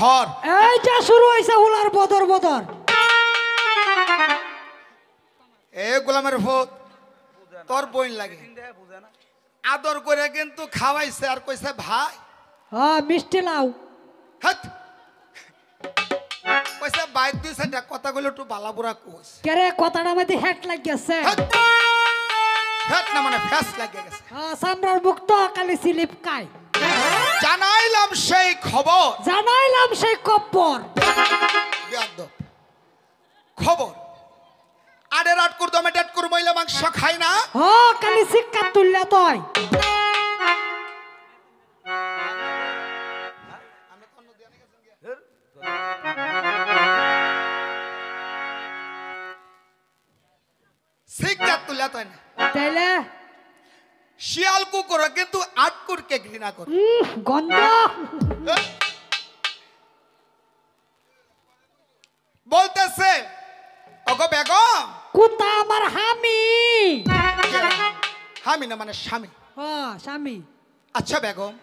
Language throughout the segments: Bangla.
ঘর। এইটা শুরু হইছে হুলার বদর বদর। এ গোলামের ভূত তোর বইন লাগে আদর করে কিন্তু খাওয়াইছে আর কইছে ভাই হ্যাঁ মিষ্টি লাউ হাত কইছে বাইর দুই সাইডটা কথাগুলো একটু বালাবুরা কোস কেরে কথাটা মধ্যে হেড লাগিয়েছে। হাত না মানে ফ্যাস লাগে গেছে। হ্যাঁ সামরার মুক্ত কালি স্লিপ কাই জানাইলাম সেই খবর জানাইলাম সেই খবর বেয়াদব খবর আরে রাত করতো আমি ডেট করব মহিলা মাংস খাই না। হ্যাঁ কালি শিক্ষা তুললে তুই শিক্ষা তুললে তুই না তাইলে শিয়াল কুকুর কিন্তু আটকুরকে ঘৃণা করে। গন্ধ বলতেছে ওগো বেগম কুতা আমার হামি হামি না মানে স্বামী। হ্যাঁ স্বামী। আচ্ছা বেগম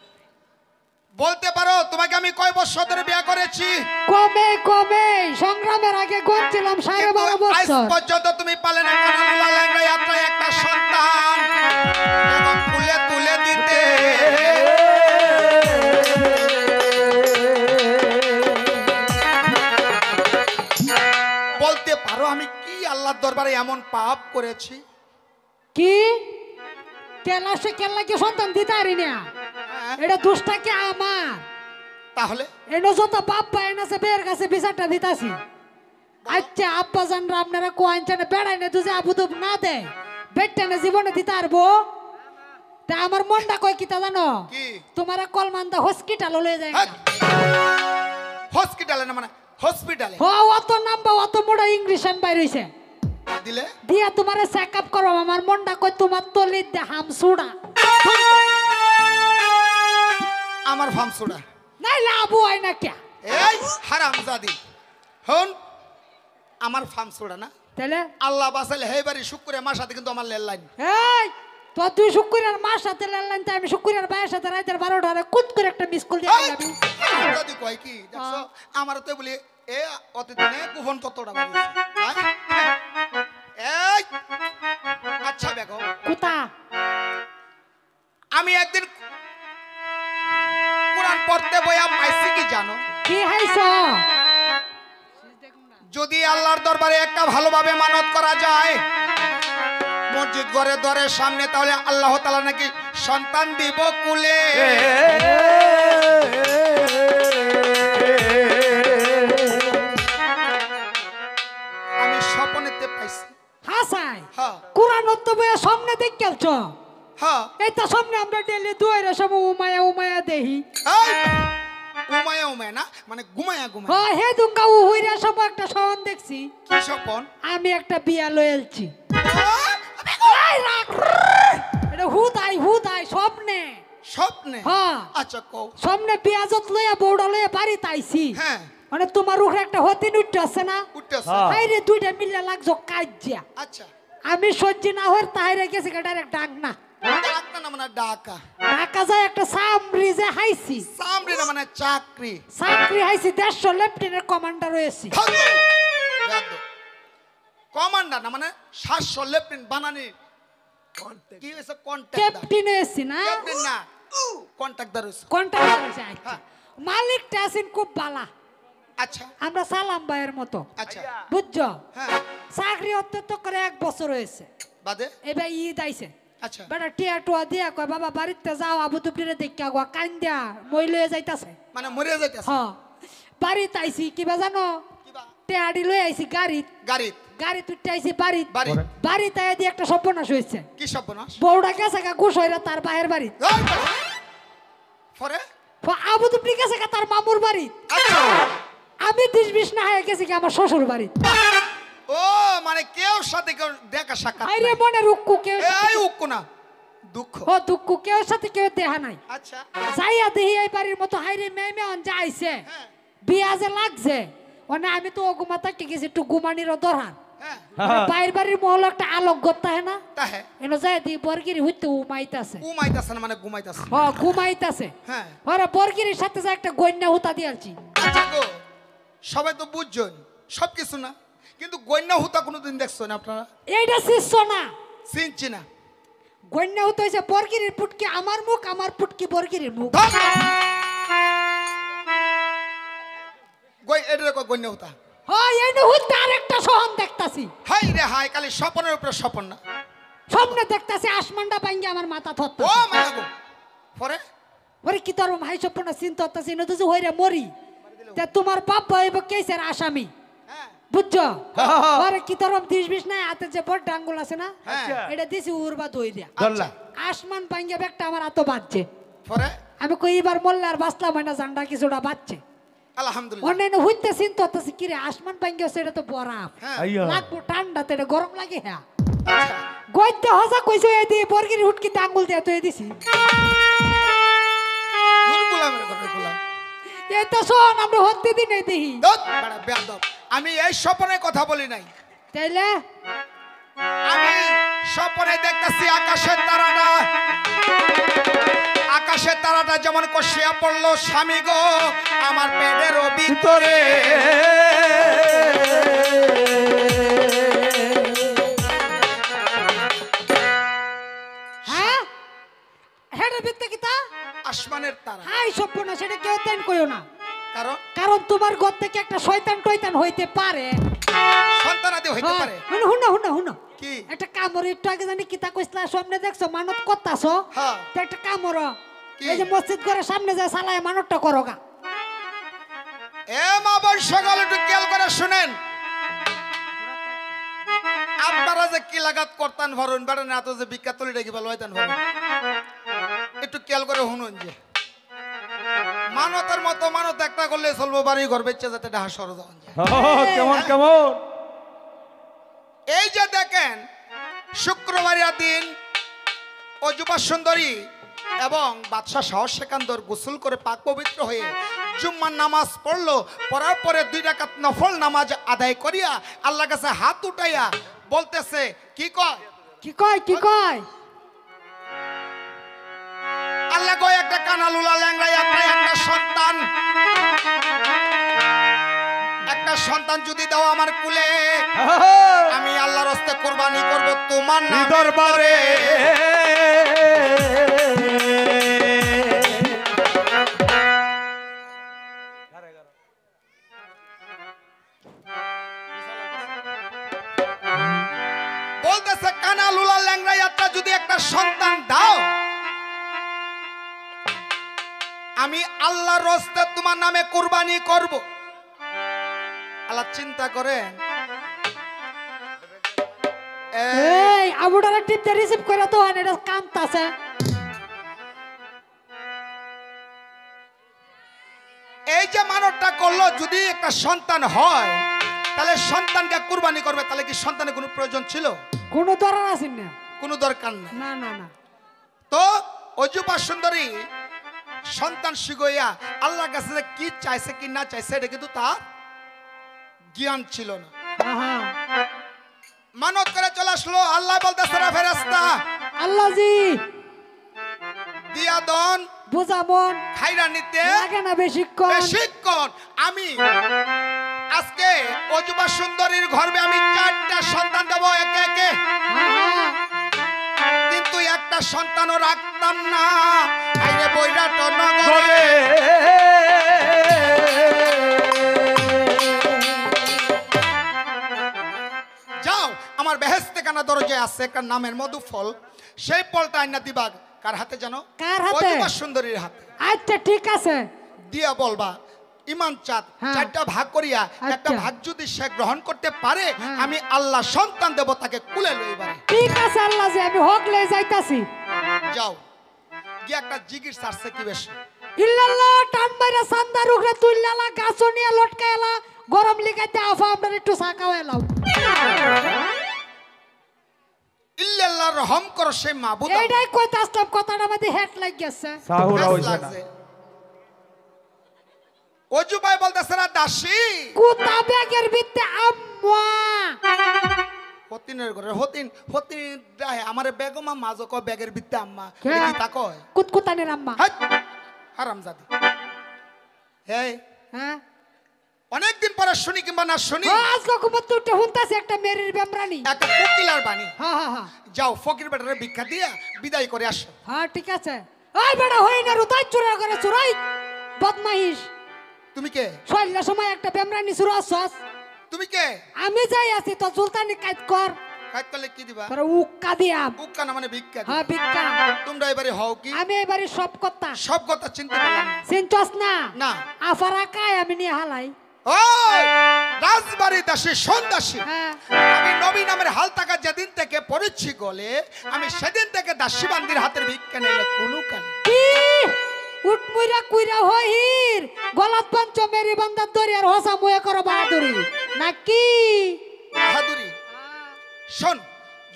বলতে পারো তোমাকে আমি কয় বছর ধরে বিয়ে করেছি? কমে কমে সংগ্রামের আগে গড়ছিলাম 12.5 আজ বছর পর্যন্ত তুমি পালে না একটা সন্তান বেগম তুলে তুলে দিতে বলতে পারো আমি কি আল্লাহর দরবারে এমন পাপ করেছি? কি কেলাসে কেলাকে সন্তান দিতে পারি না এটা দোষটা কি আমার? তাহলে এনো যত বাপ পায় না সে বের কাছে বিচারটা দিতাছি। আচ্ছা আব্বা জানরা আপনারা কোয়াঞ্চানে বেড়াই না তুই আবু তো না দে বেটটা জীবনে দিতে পারবো তা আমার মনটা কয় কি তা জানো কি তোমার কলমান্দা হসপিটাল লয়ে যায় হসপিটালে না মানে হসপিটালে অত নাম্বা অত মোড়া ইংলিশন বাইর হইছে দিলে দিয়া তোমারে চেকআপ করো আমার মনটা কই তোমার তলিত দে হামসুড়া আমার ফামসুড়া নাই লাভ হয় না কে এই হারামজাদি হন আমার ফামসুড়া না তাহলে আল্লাহ বাসাইলে হে বাড়ি শুক্রে মার সাথে কিন্তু আমার লেলাইন এই তো তুই শুক্রিয়ার মার সাথে লেনলাইন তাই আমি শুক্রিয়ার ভাইয়ের সাথে রাতের 12টারে কুত করে একটা মিস কল দিয়ে যাবি যদি কয় কি দেখছো আমার তো বলি এ অতদিনে গোপন কতটা বাড়িছে এই আচ্ছা বেগম কুতা আমি একদিন কোরআন পড়তে বইয়া পাইছি কি জানো কি হাইছো যদি আল্লাহর দরবারে একটা ভালোভাবে মানত করা যায় মসজিদ ঘরে দরের সামনে তাহলে আল্লাহ তাআলা নাকি সন্তান দিব কুলে আমি স্বপ্নেতে পাইছি। হাসাই হ্যাঁ কোরআন তো বইয়া সামনে দেখ খেলছো হ্যাঁ এই তো সামনে আমরা ডেলি দুয়ারে সব উমায়া উমায়া দেহি উমায়া উমায়া না মানে ঘুমায়া ঘুমায়া হ্যাঁ হে দুঙ্গা উ হইরা সব একটা স্বপ্ন দেখছি কি স্বপন আমি একটা বিয়া লয়েলছি এটা হুদাই স্বপ্নে স্বপ্নে হ্যাঁ আচ্ছা কও স্বপ্নে বিয়াজত লইয়া বউড়া লইয়া বাড়িতে আইছি হ্যাঁ মানে তোমার উপরে একটা হতিন উঠতে আছে না উঠতেছে হাইরে দুইটা মিলে লাগছো কাজিয়া আচ্ছা আমি সহ্য না হওয়ার তাহিরে গেছি ডাইরেক্ট ডাক না ডাকা না মানে ডাকা ঢাকা যায় একটা সামরি যে হাইছি সামরি না মানে চাকরি চাকরি হাইছি 150 লেফটেন্যান্ট কমান্ডার হয়েছি কমান্ডার না মানে 700 লেফটেন্যান্ট বানানি কি হইছে কন্ট্যাক্ট ক্যাপ্টেন হয়েছি না ক্যাপ্টেন না কন্ট্যাক্টদার হইছে কন্ট্রাক্টর হয়েছি আচ্ছা মালিকটা আছেন খুব বালা আচ্ছা আমরা সালাম ভাইয়ের মতো আচ্ছা বুঝছো হ্যাঁ চাকরি অত্যন্ত করে 1 বছর হয়েছে বাদে এবার ঈদ আইছে আচ্ছা বেটা টিয়া টুয়া দিয়া কয় বাবা বাড়িতে যাও আবু তুবটিরে দেখা গো কান্দা মই লয়ে যাইতাছে মানে মরে যাইতাছে হ্যাঁ বাড়িতে আইছি কিবা জানো কিবা টেয়াডি লয়ে আইছি গাড়িত গাড়িত উঠতে আইছি বাড়িত বাড়ি বাড়িতে আই দিয়ে একটা সর্বনাশ হয়েছে কি সর্বনাশ বউটা গেছে গা ঘুষ হইরা তার বাহের বাড়িত পরে আবু তুবটি গেছে গা তার মামুর বাড়িত আমি 20-20 না হয়ে গেছি কি আমার শ্বশুর বাড়িত ও মানে কেউ সাথে কেউ দেখা সাক্ষাৎ আইরে মনে রুক্কু কেউ এই উক্কু না দুঃখ ও দুঃখ কেউ সাথে কেউ দেখা নাই আচ্ছা যাইয়া দেহি এই বাড়ির মতো হাইরে মেমে অন যাইছে বিয়া যে লাগছে মানে আমি তো ওগুমা তাকে গেছি একটু গুমানির দরহার বাইর বাড়ির মহল একটা আলোক গত্তা হ্যাঁ না তাহে এনো যায় দি বর্গিরি হইতে উমাইতাছে উমাইতাছে না মানে ঘুমাইতাছে হ্যাঁ ঘুমাইতাছে হ্যাঁ ওরা বর্গিরির সাথে যা একটা গন্যা হুতা দিয়ালছি আচ্ছা গো, সবাই তো বুঝছেন সব কিছু না, কিন্তু গন্যা হুতা কোনোদিন দেখছেন আপনারা? এইটা শিষ্য না, চিনছি না। গন্যা হতে হয়েছে বর্গিরের পুটকি আমার মুখ, আমার পুটকি বর্গিরের মুখ। এটা গন্যা হুতা। হয় এই হুতে আরেকটা সহন দেখতাছি। হাই রে হাই, খালি স্বপনের উপরে স্বপন না। স্বপ্নে দেখতাছি আসমানটা ভাঙ্গে আমার মাথা ও ধরতে। মা গো, পরে ওরে কি তোর ভাই স্বপ্ন চিন্তা করতেছি না তুই হইরে মরি। তে তোমার বাপ হইব কেসের আসামি, হ্যাঁ বুঝছো? ওরে কি তোর 30-20 নাই হাতে যে বড় ডাঙ্গুল আছে না, হ্যাঁ এটা দিছি উড়বা দই দিয়া। ধরলা আসমান ভাঙ্গে একটা আমার এত বাজছে। পরে আমি কই এবার মরলে আর বাঁচলাম না, জানডা কিছুটা বাজছে। আলহামদুলিল্লাহ। অন্যান্য হইতে চিন্তা করতেছি কিরে আসমান ভাঙ্গে সেটা তো বরফ হ্যাঁ আইয়া লাগবো ঠান্ডাতে, এটা গরম লাগে। হ্যাঁ আচ্ছা, গইতে হসা কইছো এই দিয়ে বর্গির হুটকিতে আঙ্গুল দিয়ে তুই দিছি। দূর গোলামের ঘরে গোলাম। এই তো শোন আমরা হত্যি দিন এই দেহি দত বড় বেয়াদব। আমি এই স্বপনের কথা বলি নাই, তাইলে আমি স্বপনে দেখতেছি আকাশের তারাটা, আকাশের তারাটা যেমন কষিয়া পড়লো স্বামী গো আমার পেটের ভিতরে। হ্যাঁ হেডের ভিত্তি কিতা আসমানের তারা। হাই স্বপ্ন সেটা কেউ তেন কইও না, কারণ কারণ তোমার ঘর থেকে একটা শয়তান টয়তান হইতে পারে। সন্তানাদি হইতে পারে। হুনো হুনো হুনো হুনো কি? একটা কামড় একটু আগে জানি কিতা কইছলা সামনে দেখছো মানত করতাছো, হ্যাঁ। তো একটা কামড় কি? এই যে মসজিদ ঘরের সামনে যায় সালায় মানতটা করো গা। এ মা বোন সকাল একটু খেয়াল করে শুনেন, আপনারা যে কি লাগাত করতান ভরুন বেড়ে না তো যে বিখ্যাত তলি রেখে ভালো হইতেন ভরুন, একটু খেয়াল করে শুনুন যে মানতের মতো মানত একটা করলে চলবো, বাড়ি ঘর বেচে যাতে ডাহা সরো যাওয়া যায়। কেমন কেমন এই যে দেখেন শুক্রবারের দিন অজুবা সুন্দরী এবং বাদশাহ শাহ সেকান্দর গোসল করে পাক পবিত্র হয়ে জুম্মার নামাজ পড়লো, পড়ার পরে 2 রাকাত নফল নামাজ আদায় করিয়া আল্লাহর কাছে হাত উঠাইয়া বলতেছে কি কয়, কি কয় কি কয়? আল্লাহ কয় একটা কানালুলা ল্যাংড়া একটা সন্তান, একটা সন্তান যদি দাও আমার কুলে আমি আল্লাহর হস্তে কুরবানি করব তোমার নাম দরবারে। বলতেছে কানা লুলা ল্যাংড়া একটা যদি একটা সন্তান দাও আমি আল্লাহর হস্তে তোমার নামে কুরবানি করব। আল্লাহ চিন্তা করেন, এই আবুডারা টিপতে রিসিভ করে তো হয় না, এটা কামতাছে। এই যে মানবটা করলো যদি একটা সন্তান হয় তাহলে সন্তানকে কুরবানি করবে, তাহলে কি সন্তানের কোনো প্রয়োজন ছিল? কোনো দরকার আছে না, কোনো দরকার নাই। না না না। তো অজুবা সুন্দরী সন্তান শিগইয়া আল্লাহর কাছে যে কি চাইছে কি না চাইছে এটা কিন্তু তার জ্ঞান ছিল না। আহা মানত করে চলে আসলো, আল্লাহ বলতেছে না ফেরেশতা আল্লাহ জি দিয়া দন বুঝা মন খাইরা নিতে লাগে না বেশিক্ষণ। বেশিক্ষণ। আমি আজকে অজুবা সুন্দরীর গর্ভে আমি 4টা সন্তান দেব একে একে, আহা, কিন্তু একটা সন্তানও রাখতাম না। আইরে বৈরাট নগরে যাও আমার বেহেশতে কানা দরজায় আছে একটা নামের মধু ফল, সেই ফলটা আইনা দিবা কার হাতে জানো? কার হাতে? অজুবা সুন্দরীর হাতে আচ্ছা ঠিক আছে। দিয়া বলবা ইমান চাঁদ হ্যাঁ। 4টা ভাগ করিয়া একটা আচ্ছা। ভাগ যদি সে গ্রহণ করতে পারে হ্যাঁ। আমি আল্লাহ সন্তান দেব তাকে কুলে লইবারে। ঠিক আছে আল্লাহ জি আমি হকলে যাইতাছি। যাও গিয়ে একটা জিগির সারছে কি বেশি ইল্লাল্লাহ টান মাইরা সান্দার উগরে তুইলালা গাছ নিয়ে লটকায়লা গরম লিগাইতে আফা আমরা একটু সাকাও এলাও। ইল্লাল্লাহ রহম করো সে মাবুদ এইটাই কইতে আসলাম, কথাটা মধ্যে হেড লাগ গেছে। সাহুরা হইছে না। অজুবাই বলতেছে না দাসী কুতা ব্যাগের ভিতরে আম্মা হতিনের ঘরে হতিন হতিন রাহে আমারে বেগমা মাঝো ক ব্যাগের ভিতরে আম্মা কে? এটা কি তা কয়? কুতকুতানের আম্মা। হাট হারামজাদি। এই হ্যাঁ অনেকদিন পরে শুনি কিংবা না শুনি আজকে ঘুমত উঠে হুনতাছে একটা মেরির বেমরানি। একটা কোকিলার বাণী। হ্যাঁ হ্যাঁ হ্যাঁ যাও ফকির বেটারে ভিক্ষা দিয়া বিদায় করে আসো। হ্যাঁ ঠিক আছে। ওই বেটা হই না রুতাই চুরা করে চুরাই বদমাইশ। তুমি কে? শৈলের সময় একটা বেমরানি চুরা আসছস। তুমি কে? আমি যাই আছি তো সুলতানি কাজ কর। কাজ করলে কি দিবা? তোর উক্কা দিয়া। উক্কা না মানে ভিক্ষা দিবা। হ্যাঁ ভিক্ষা। তোমরা এবারে হও কি? আমি এবারে সব কথা সব কথা চিনতে পারলাম না। চিনছস না? না। আফারা কায় আমি নিয়ে হালাই। ওই রাজবাড়ি দাসী সন্দাসী, হ্যাঁ আমি নবী নামের হাল টাকা যেদিন থেকে পড়েছি গলে আমি সেদিন থেকে দাসী বান্দির হাতের ভিক্ষা নেই কোনো কানে। কি উঠমুইরা কুইরা হইর গলাত পঞ্চ মেরি বান্দার দরিয়ার হসা মুয়ে করো বাহাদুরি নাকি? বাহাদুরি শোন,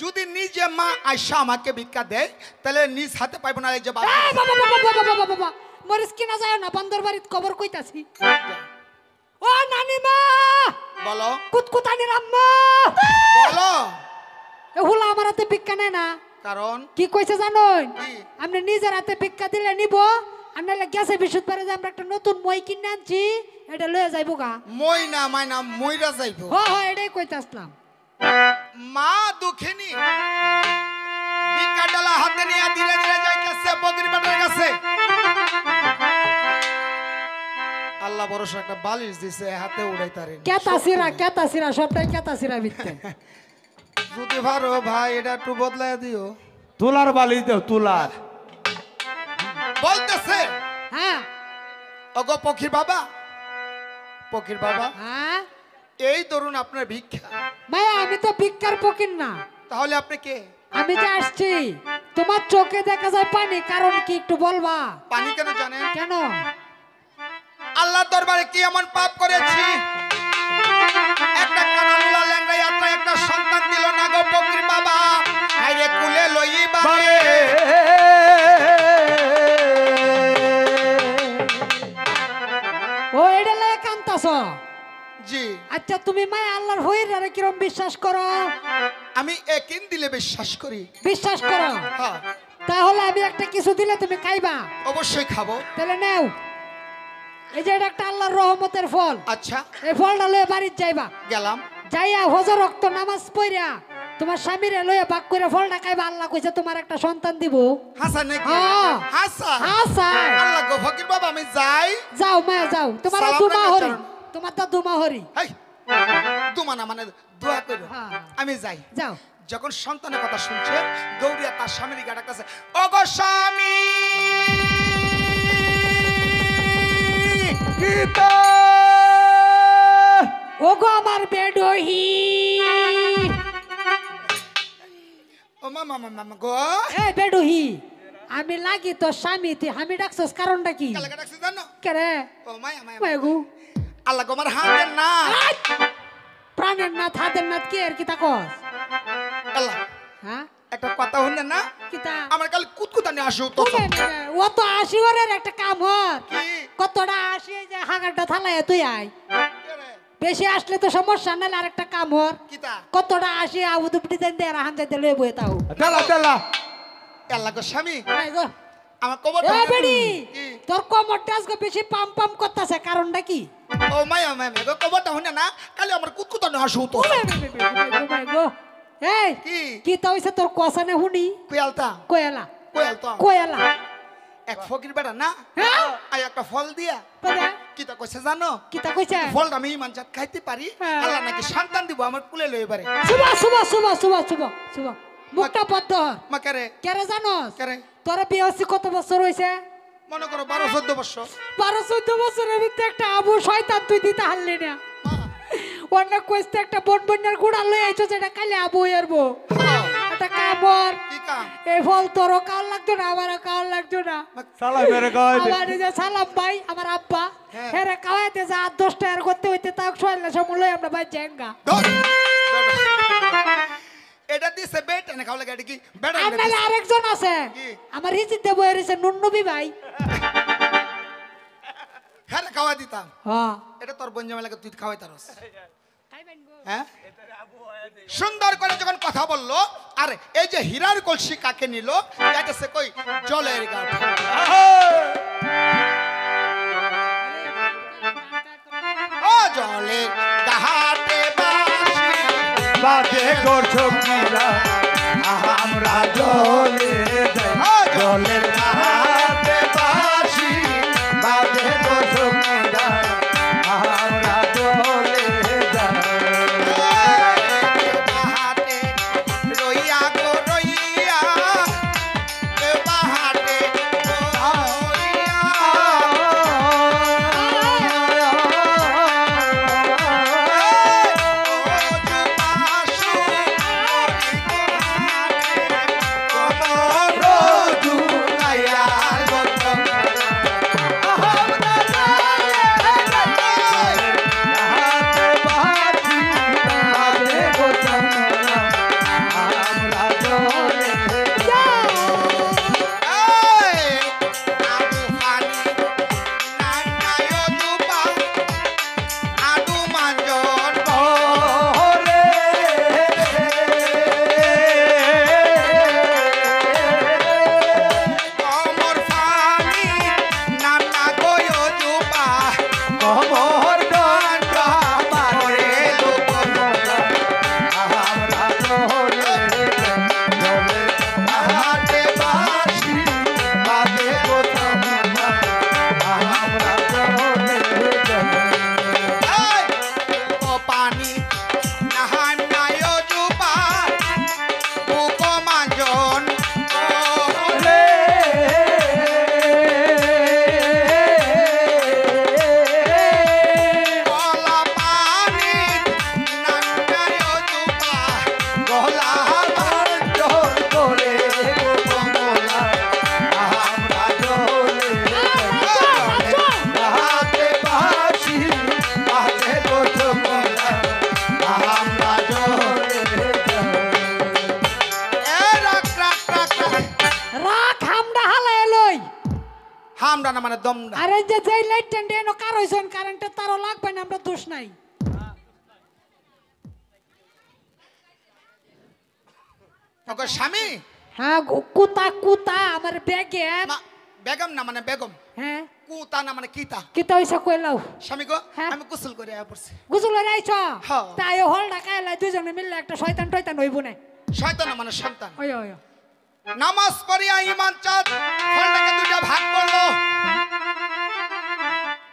যদি নিজে মা আয়সা আমাকে ভিক্ষা দেয় তাহলে নিজ হাতে পাইব না। এই যে বাবা এই বাবা বাবা বাবা বাবা বাবা মরিস কিনা যায় না বান্দর বাড়িত খবর কইতাছি। ও নানিমা বলো কুতকুতানি রাম্মা বলো। এ হুলা আমার হাতে ভিক্ষা নেয় না। কারণ কি কইছে জানোই? কি? আপনি নিজের হাতে ভিক্ষা দিলে নিব আর নাহলে গেছে বিশুদ্ধ পারে যে আমরা একটা নতুন মই কিনে আনছি এটা লয়ে যাইবো গা। মই না মাইনা মইরা যাইব। হ্যাঁ এটাই কইতাছলাম। মা দুঃখিনী ভিক্ষা ডালা হাতে নিয়ে ধীরে ধীরে যাইতেছে বগির বেটার কাছে। আল্লাহ ভরসা একটা বালিশ দিছে হাতে উড়াইতারে। কেতাসিরা সবটাই কেতাসিরা ভিত্তে। যদি পারো ভাই এটা একটু বদলায় দিও। তুলার বালি দেও তুলার। বলতেছে হ্যাঁ ওগো পক্ষীর বাবা, পক্ষীর বাবা হ্যাঁ এই ধরুন আপনার ভিক্ষা। মায়া আমি তো ভিক্ষার পকিন না। তাহলে আপনি কে? আমি যে আসছি তোমার চোখে দেখা যায় পানি, কারণ কি একটু বলবা? পানি কেন জানেন? কেন? আল্লাহ দরবারে কি এমন পাপ করেছি একটা কানানুলা ল্যাংড়া যাত্রা একটা সন্তান দিল না গো পক্ষীর বাবা। আরে কুলে লইবা ও এটা লাগে কান্তাছ? জি। আচ্ছা তুমি মায়া আল্লাহর হইর আরে কিরম বিশ্বাস করো? আমি একিন দিলে বিশ্বাস করি। বিশ্বাস করো? হ্যাঁ তাহলে আমি একটা কিছু দিলে তুমি খাইবা? অবশ্যই খাবো। তাহলে নাও, এই যে এটা একটা আল্লাহর রহমতের ফল। আচ্ছা এই ফলটা লয়ে বাড়িতে যাইবা। গেলাম। যাইয়া হজর রক্ত নামাজ পড়িয়া তোমার স্বামীরে লয়ে বাক করে ফলটা খাইবা। আল্লাহ কইছে তোমার একটা সন্তান দিব। হাসান নাকি? হ্যাঁ। হাসান। হাসান। আল্লাহ গো ফকির বাবা আমি যাই। যাও মায়া যাও, তোমার সালাম দুমা রাখো হরি, চরণ। তোমার তো দুমা হরি। হেই দুমা না মানে দোয়া করো। হ্যাঁ। আমি যাই। যাও। যখন সন্তানের কথা শুনছে দৌড়িয়া তার স্বামীর গা ডাকতেছে, ওগো স্বামী গীতা ওগো আমার বেডহি। ও মামা মামা গো এ বেডহি আমি লাগি তো স্বামী, তুই আমি ডাকছস কারণটা কি? কালকে ডাকছে জানো? কে রে? ও মায়া মায়া মাগু আল্লাহ গো আমার হাতের না প্রাণের নাথ হাতের নাথ কি আর কি তাকস? আল্লাহ হ্যাঁ একটা কথা শুনলেন না? কিতা? আমার কাল কুতকুতানি আসো তো ও তো 80 ওরের একটা কাম হর। কি কতটা 80 যে হাগারটা থালায় তুই আয়। বেশি আসলে তো সমস্যা, নাহলে আরেকটা কাম হর। কিতা কতটা 80 আবুদুপটি দেন দে রাহান যাইতে লয়ে বয়ে তাও। চালা চালা আল্লাহ গো স্বামী নাই গো আমার কবর এ বেডি কি? তোর কোমরটা আজকে বেশি পাম পাম করতেছে, কারণটা কি? ও মায়া মায়া গো কবরটা শুনে না কালি আমার কুতকুতানি আসো তো গো এই কি কি তা হইছে তোর কসানে হুনি? কুয়ালতা কোয়েলা কুয়ালতা কোয়েলা এক ফকির বেটা না হ্যাঁ আই একটা ফল দিয়া বাবা কিতা কইছে জানো? কি তা কইছে? ফলটা আমি ইমান জাত খাইতে পারি হ্যাঁ। আল্লাহ নাকি সন্তান দিব আমার কুলে লই পারে। শুভ শুভ শুভ শুভ শুভ শুভ মুখটা বদ্ধ হর। মাকারে কেরে জানোস? কারে তোরা বিয়ে হচ্ছে কত বছর হইছে? মনে করো 12-14 বছর। 12-14 বছরের ভিতরে একটা আবু শয়তান তুই দিতে হারলি না। অন্য কইতে একটা বনবন্যার গুড়া লই আইছো যেটা কালে আবু হইরবো। এটা কামর কি কাম? এই ফল তোরও কাল লাগতো না, আমারও কাল লাগতো না। চালা মেরে গায় দে আমার এই যে সালাম ভাই আমার আব্বা হ্যাঁ। হেরে খাওয়াইতে যা 10 টাকার করতে হইতে তাও শোয়াইলে সময় লই আমরা ভাই জেঙ্গা। ধর। এটা দিছে বেটা না খাওয়া লাগে এটা কি বেটা আর নালে আরেকজন আছে কি? আমার হিজিত দেব এরিছে নুননবী ভাই। হ্যাঁ খাওয়া দিতাম। হ্যাঁ এটা তোর বঞ্জামে লাগে তুই খাওয়াই তারস। হ্যাঁ সুন্দর করে যখন কথা বললো আর এই যে হীরার কলসি কাকে নিল যাইতেছে কই জলের গাঁট। ও জল করছো কিরা আমরা জলে যাই জলের হাতে বাসি বাজে করছো কিরা আমরা জলে যাই বাহাতে রইয়া গো রইয়া বাহাতে হামডা না মানে দমডা আরে যে যেই লাইট টেন্ডে এনো কার হইছেন কারেন্টে তারও লাগবে না আমরা দোষ নাই ওকে স্বামী হ্যাঁ কুতা কুতা আমার ব্যাগে বেগম না মানে বেগম হ্যাঁ কুতা না মানে কিতা কিতা হইছে কইলাও স্বামী গো হ্যাঁ। আমি গোসল করে আয়া পড়ছি গুজুল রাইছ হ্যাঁ। তাই হল ঢাকাইলা দুজনে মিললে একটা শয়তান টয়তান হইব না শয়তান না মানে সন্তান ওই ওই নামাজ পড়িয়া ইমান চাঁদ ফলটাকে দুইটা ভাগ করলো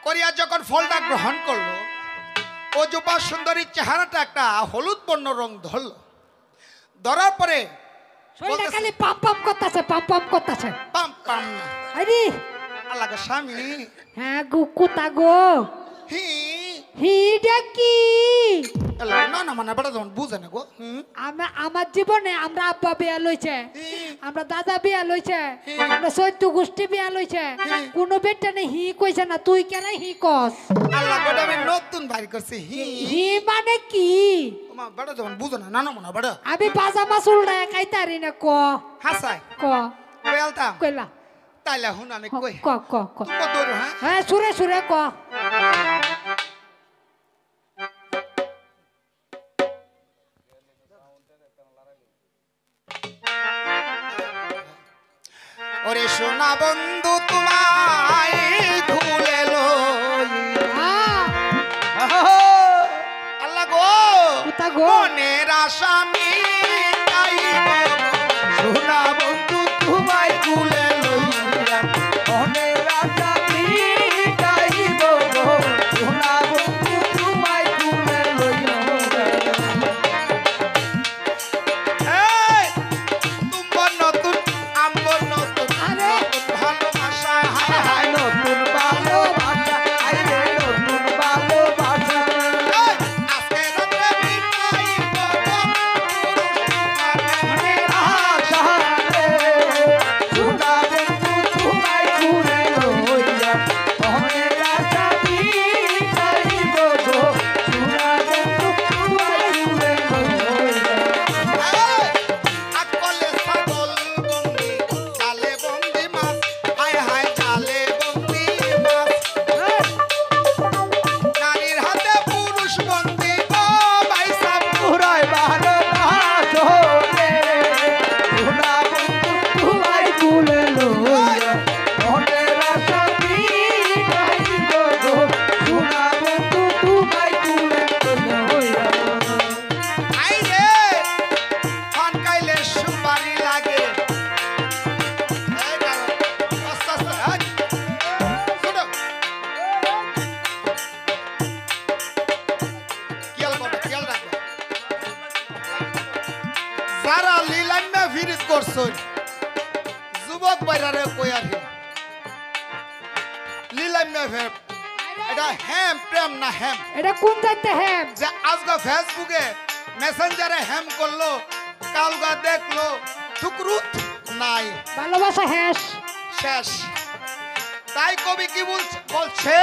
করিয়া যখন ফলটা গ্রহণ করলো ও যুবা সুন্দরী চেহারাটা একটা হলুদ বর্ণ রং ধরলো ধরার পরে শরীরটা খালি পাম পাম করতেছে পাম পাম করতেছে পাম পাম না আরে আল্লাহ গো স্বামী হ্যাঁ গো কুতা গো হি হিডা কি আল্লাহ না না মানে বড় যখন বুঝে না গো আমার জীবনে আমরা আব্বা বিয়া লইছে আমরা দাদা বিয়া লইছে আমরা সৈত্য গোষ্ঠী বিয়া লইছে কোনো বেটা নেই হি কইছে না তুই কেন হি কস আল্লাহ গো আমি নতুন বাড়ি করছি হি হি মানে কি মা বড় যখন বুঝো না না মনে বড় আমি পাজামা চুলটা খাইতারি না ক হাসাই ক কইলতাম কইলা তাইলে হুন আমি কই ক ক ক তুমি দূর হ্যাঁ হ্যাঁ সুরে সুরে ক ওরে সোনা বন্ধু তোমায় ধুলে লই আল্লাহ গো কুতা গো মনের আশা মিটাইব সোনা বন্ধু তোমায় তুলে লইয়া মনের আশা মিটাইব গো সোনা বন্ধু তোমায় তুলে লইয়া এই তোমার নতুন আম্বর নতুন আরে ভালোবাসা হায় হায় হায় নতুন ভালোবাসা আইরে নতুন ভালোবাসা এই, আজকে রাতে মিটাইব মনের আশা রে সোনা বন্ধু তোমায় তুলে না প্রেম এটা হ্যাম প্রেম না হ্যাম এটা কোন যাইতে হ্যাম যে আজকে ফেসবুকে মেসেঞ্জারে হ্যাম করলো কালগা দেখলো টুকরুত নাই ভালোবাসা হ্যাস শেষ তাই কবি কি বলছে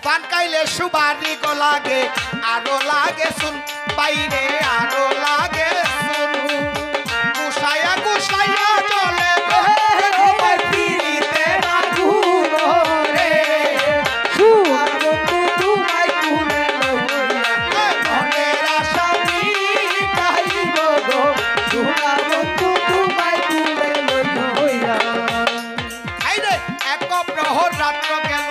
পান খাইলে সুবারি গো লাগে আরো লাগে শুন বাইরে আরো লাগে শুন গুসাইয়া গুসাইয়া চলে তোমায় ফিরিতে না ঘুরো রে সোনা বন্ধু তোমায় কুলে লইয়া মনের আশা মিটাইব গো সোনা বন্ধু তোমায় কুলে লইয়া আইরে এক প্রহর রাত্র গেল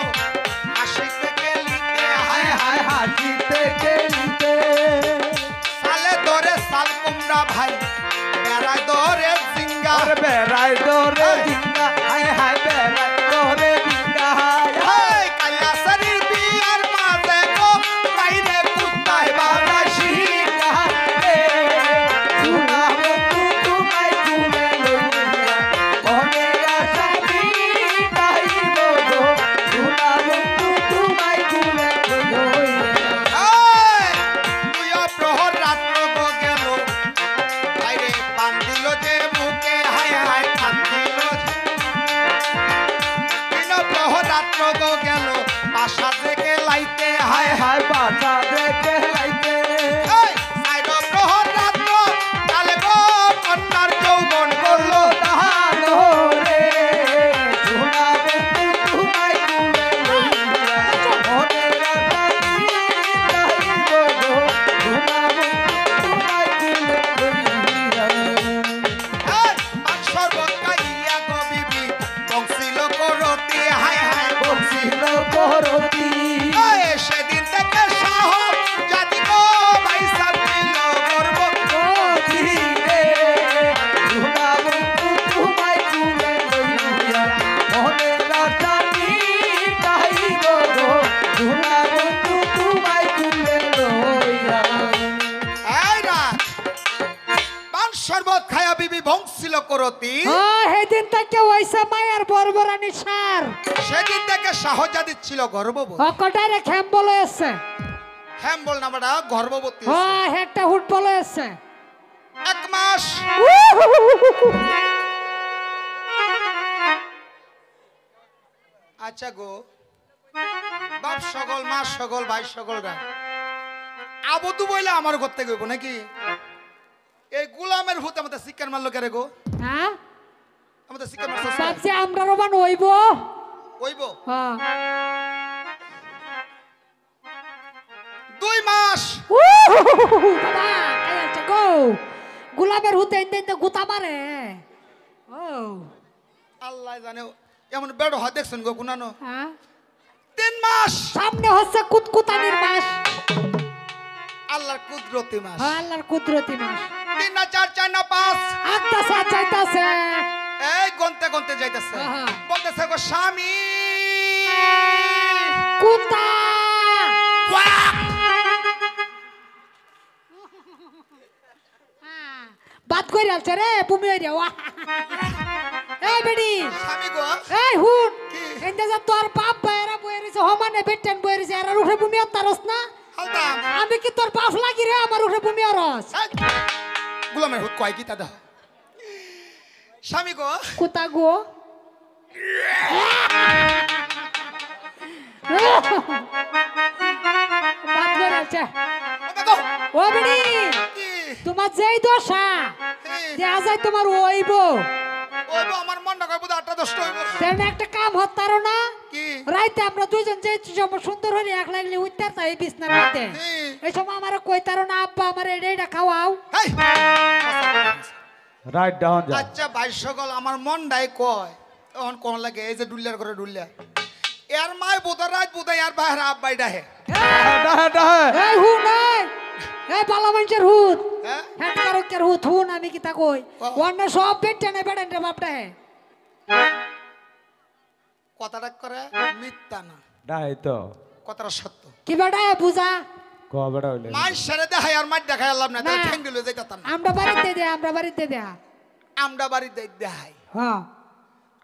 আসিতে গেলিতে হায় হায় হায় হাসিতে গেলিতে সালে ধরে সাল কুমড়া ভাই বেড়ায় ধরে জিঙ্গা আর বেড়াই দরে ডিঙ্গা হায় হায় বেড়াই দরে ডিঙ্গা হায় হায় হায় কায়াসারির বিয়ার মাঝে গো বাইরে কুত্তায় বাতাসি ডিঙ্গা রে সোনা বন্ধু তোমায় কুলে লইয়া মনের আশা মিটাইব গো সোনা বন্ধু তোমায় কুলে লইয়া তুইও প্রহর রাত্র গো গেল বাইরে পান দিল যে মুখে হায় হায় পান দিল প্রহর রাত্র গো গেল বাসা থেকে লাইতে হায় হায় হায় বাসা দেখে লাইতে এই সাইড প্রহর রাত্র কালে গো কন্যার যৌবন করলো তাহালো রে সোনা বন্ধু তোমায় কুলে লইয়া মনের আশা মিটাইব গো সোনা বন্ধু তোমায় কুলে লইয়া শরবত খাইয়া গো বিবি বংশিল করতি হায় হায় বলছিল করতি এই সেদিন থেকে সাহ জাতি গো ভাই সাবিল গর্ব করতি রে সোনা বন্ধু তোমায় কুলে লইয়া মনের আশা মিটাইব গো সোনা বন্ধু তোমায় কুলে লইয়া এই না পান শরবত খায়া বিবি বংশিল করতি হ্যাঁ সেদিন থেকে হইছে মায়ের বরবরানি সার সেদিন থেকে শাহজাদি ছিল গর্ভবতী অকটারে খেম বলে এসছে হ্যাম বল না বেটা গর্ভবতী হ্যাঁ একটা হুট বলে এসছে এক মাস আচ্ছা গো বাপ সকল মা সকল ভাই সকলরা আবু বইলে আমার ঘর থেকে হইব নাকি এই গুলামের ভূত আমাদের শিক্ষার মারলো কে রে গো হ্যাঁ আমাদের শিক্ষার মারছে ভাবছি আমরা রোমান হইব হইব হ্যাঁ 2 মাস বাবা কাই আছে গো গোলাপের হুতে ইন্দে গুতা মারে ও আল্লাহ জানে এমন বেড় হয় দেখছেন গো গুনানো হ্যাঁ 3 মাস সামনে হচ্ছে কুতকুতানির মাস আল্লাহর কুদরতি মাস হ্যাঁ আল্লাহর কুদরতি মাস 3 না 4 4 না 5 আত্মাসা চাইতাছে এই গন্তে গন্তে যাইতেছে আহা। বলতেছে গো স্বামী কুতা বাদ কই আলছে রে তুমি রে ওয়া এই বেডি স্বামী গো এই হুন কি? এন্ডে যা তোর বাপ বাইরা বইরিছে হমানে বেটেন বইরিছে আর উঠে ভূমি তারস না হালদাম আমি কি তোর বাপ লাগি রে আমার উঠে ভূমি অরস গুলামের হুত কয় কি দাদা স্বামী গো কুতা গো বাদ করে আছে ওবে গো ও বেডি কি তোমার যেই দশা যে আজাই তোমার ওইব ওই গো আমার মন না কয় বুদা 8 10 হইব তেন একটা কাম হতারো না কি রাইতে আমরা দুইজন যে সুন্দর হয়ে এক লাগলে উঠতার তাই বিছনা রাইতে হুম। এই সময় আমার কইতারো না আব্বা আমার এটা খাওয়াও হেই রাইট ডাউন যা আচ্ছা ভাই সকল আমার মনটাই কয় তখন কোন লাগে এই যে ডুল্লার করে ডুল্লা এর মায় বুদা রাত বুদা আর বাইরে আব্বাই ডাহে ডাহে ডাহে এই হুন এই বালা মানুষের হুত হ্যাঁ হ্যাঁ কারকের হুত হুন আমি কি তা কই ও। অন্য সব বেটে নে বেড়েন রে বাপটা হে কথাটা করে মিথ্যা না ডাহে তো কথাটা সত্য কি বেটা বুঝা কবেড়া হইলে মাই সেরে দেখাই আর মাই দেখাই আল্লাহ না না। ঠ্যাং দিল যাইতাম না আমরা বাড়িতে দে আমরা বাড়িতে দে আমরা বাড়ি দেখাই হ্যাঁ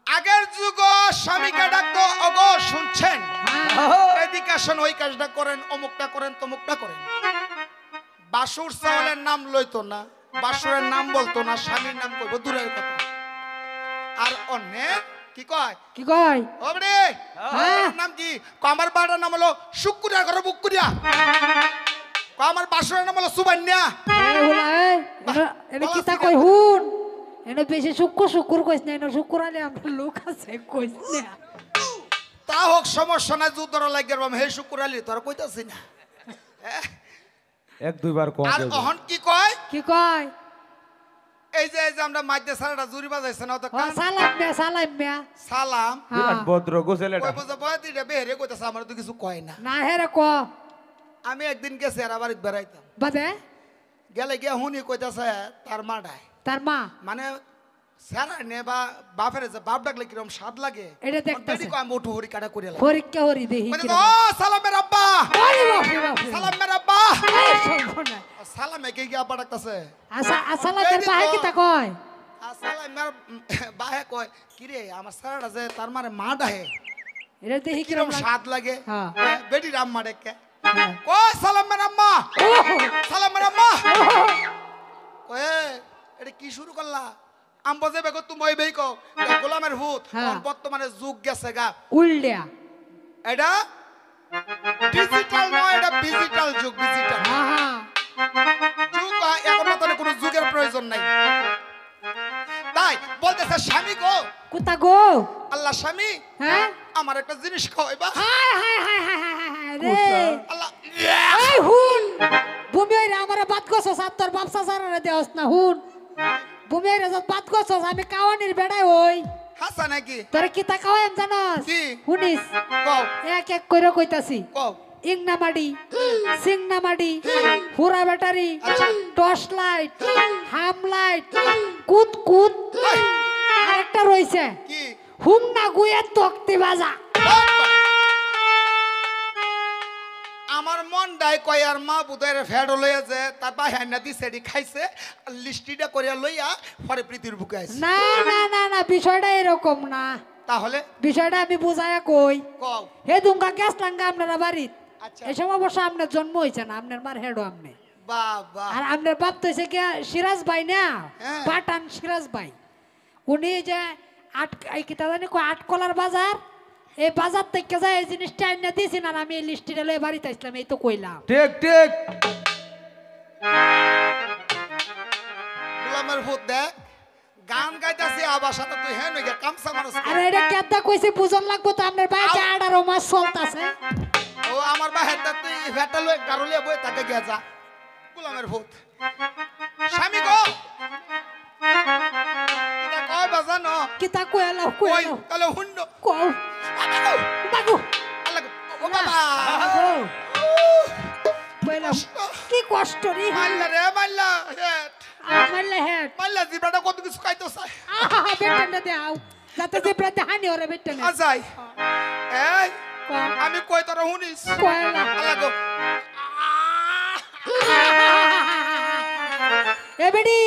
আগের যুগ স্বামীকে ডাকতো, ওগো শুনছেন, হ্যাঁ। এদিকে আসেন, ওই কাজটা করেন, অমুকটা করেন, তমুকটা করেন। বাসুর চাওয়ালের নাম লইতো না, বাসুরের নাম বলতো না, স্বামীর নাম কইব দূরের কথা। আর অনেক কি কয়, কি কয় ওরে হ্যাঁ। নাম কি, আমার বাড়ার নাম হলো শুকুরিয়া ঘর বুকুরিয়া, আমার বাসুরের নাম হলো সুবান্যা। এই হুলা এনে কি তা কই হুন এনে বেশি শুক্র কইস না, এনে শুক্র আলে আমরা লোক আছে কইস না। তা হোক, সমস্যা নাই, যুদ্ধর লাগিয়ে হে শুকুর আলী তোরা কইতাছি না। এক দুইবার কম আর অহন কি কয়, কি কয় এই যে আমরা মাঝে সারাটা জুরি বাজাইছে না, তো ও সালাম মিয়া সালাম বিরাট ভদ্র গোছেলেটা কই বুঝা বয়তিটা বেরে কইতাছে, আমার তো কিছু কয় না। না হেরে ক আমি একদিন গেছি আর আবার বেড়াইতাম, বাদে গেলে গিয়া হুনি কইতাছে তার মা ডায়, তার মা মানে স্যার নে বা বাপের যে বাপ ডাকলে কিরম স্বাদ লাগে, এটা দেখতাছে। আমি উঠু হরি কাটা করিয়া লাগে, হরিকে হরি দেহি মানে কি ও সালামের আব্বা, ওরে বাপরে বাপরে সালামের আব্বা, এই সর্বনাশ। সালামে কে গিয়া আব্বা ডাকতাছে, আসসালামের পাহে কি তা কয় সালামের বাহে কয় কি রে আমার সারাটা যে তার মানে মা ডাহে এটা দেহি কি কিরম স্বাদ লাগে, হ্যাঁ। বেটি রাম মা ডেকে হ্যাঁ। কই সালামের আম্মা, ওহো, সালামের আম্মা, ওহো। কয়ে এটা কি শুরু করলা, আম বজে বেগো তুমি ওই বেই কো গোলামের ভূত, হ্যাঁ। এখন বর্তমানে যুগ গেছে গা, উল্লিয়া এটা ডিজিটাল নয়, এটা ডিজিটাল যুগ, ডিজিটাল হ্যাঁ যুগ, এখন মতন কোনো যুগের প্রয়োজন নাই। তাই বলতেছে স্বামী গো, কুতা গো আল্লাহ স্বামী হ্যাঁ আমার একটা জিনিস খাওয়াইবা, হায় হায় হায় হায় হায় হায় হায় রে আল্লাহ এই হুন ভূমি হইরে আমার বাদ গছস আর তোর বাপসা সারারে দেওস না হুন ভূমি হইরে যত বাদ গছস আমি কাওয়ানির বেড়াই হই হাসা নাকি তোরে কি তা কাওয়াম জানাস কি? শুনিস কও এক এক কইরা কইতাছি কও ইংনামাডি সিংনামাডি হুরা ব্যাটারি আচ্ছা। টর্চ লাইট হাম লাইট কুত কুত ওই, আরেকটা রইছে কি হুম না গুয়ে তক্তি বাজা আমার মন ডাই কয় আর মা বুধের ফ্যাড লইয়া যে তার বাহে নদী সেডি খাইছে আর লিস্টিটা করিয়া লইয়া পরে প্রীতির বুকে আইছে, না না না না বিষয়টা এরকম না তাহলে বিষয়টা আমি বুঝাইয়া কই কও হে দুঙ্গা গ্যাস লাঙ্গা আপনারা বাড়িত আচ্ছা এই সময় অবশ্য আপনার জন্ম হয়েছে না আপনার মার হেডও আপনি বাবা আর আপনার বাপ তো হয়েছে কি সিরাজ ভাই না হ্যাঁ। পাঠান সিরাজ ভাই উনি যে এই কি তা জানি কয় আটকলার বাজার এই বাজার থেকে যায় এই জিনিসটা এনে দিয়েছি না আর আমি এই লিস্টিটা লয়ে বাড়িতে আসলাম এই তো কইলাম ঠিক ঠিক গোলামের ভূত দেখ গান গাইতাছি আবার সাথে তুই হ্যাঁ নইগা কামসা মানুষ আর এটা কেদা কইছে বুঝন লাগবো তো আপনার বাইকে 18 মাস চলতাছে ও আমার বাহে তুই ভেটা লই গারুলিয়া বই তাকে গিয়া যা গোলামের ভূত স্বামী গো এটা কয় বাজানো কি তা কইলাও কই কইলাও তাহলে হুন্ড কও বাগু আল্লাহ গো, ও বাবা কইলাও কি কষ্ট রে মাল্লা রে মাল্লা হেট মারলে হেড মাল্লা জিবাটা কত কিছু খাইতো চাই আহা বেটনে দাও যাতে যে প্রাতে হানি ওরে বেটনে আজাই এই আমি কই তোরা হুনিস কইলা আল্লাহ গো এ বেডি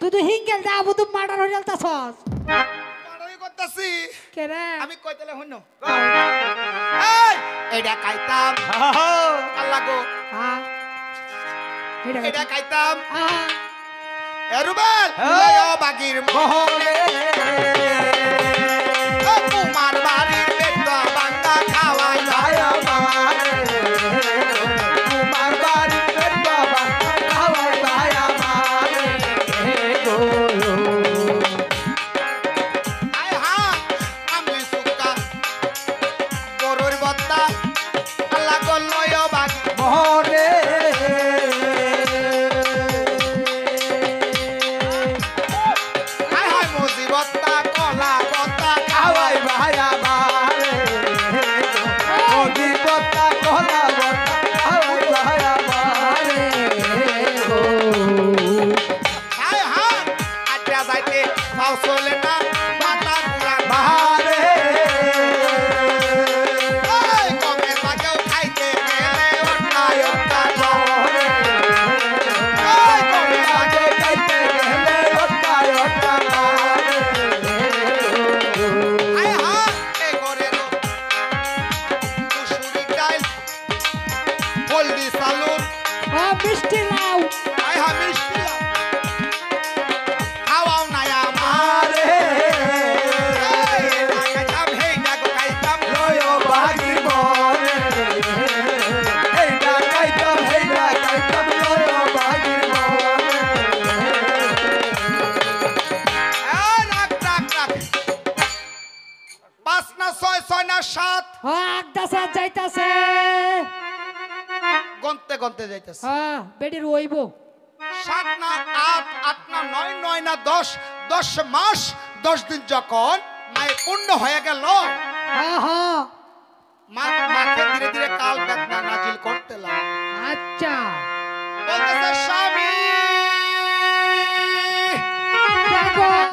তুই তো হিঙ্গেল দা আবু তুম মার্ডার হয়ে যালতাছস মারাই করতাছি কে রে আমি কই তাহলে হুন্ন এই এটা খাইতাম আল্লাহ গো হ্যাঁ এটা খাইতাম আহা এরুবেল লয় বাগির মোহনে ও কুমার বাড়ির পেট বাঙ্গা খাওয়াই ভাই আমার তোমার বাড়ি পেট বাবা খাওয়াই ভাই আমার গো আয় হা আমি সুকা বড়র বত্তা আল্লাহ গো লয় বাগির মোহনে আয় হায় মুজিবত্তা কলা বত্তা না 6, 6 না 7, আগদাসা যাইতাছে গন্তে গন্তে যাইতেছে। বেডির হইব 7 না 8, 8 না 9, 9 না 10, 10 মাস 10 দিন যখন মায়ের পূর্ণ হয়ে গেল, মাকে ধীরে ধীরে কাল বেদনা নাজিল করতে লাগলো। আচ্ছা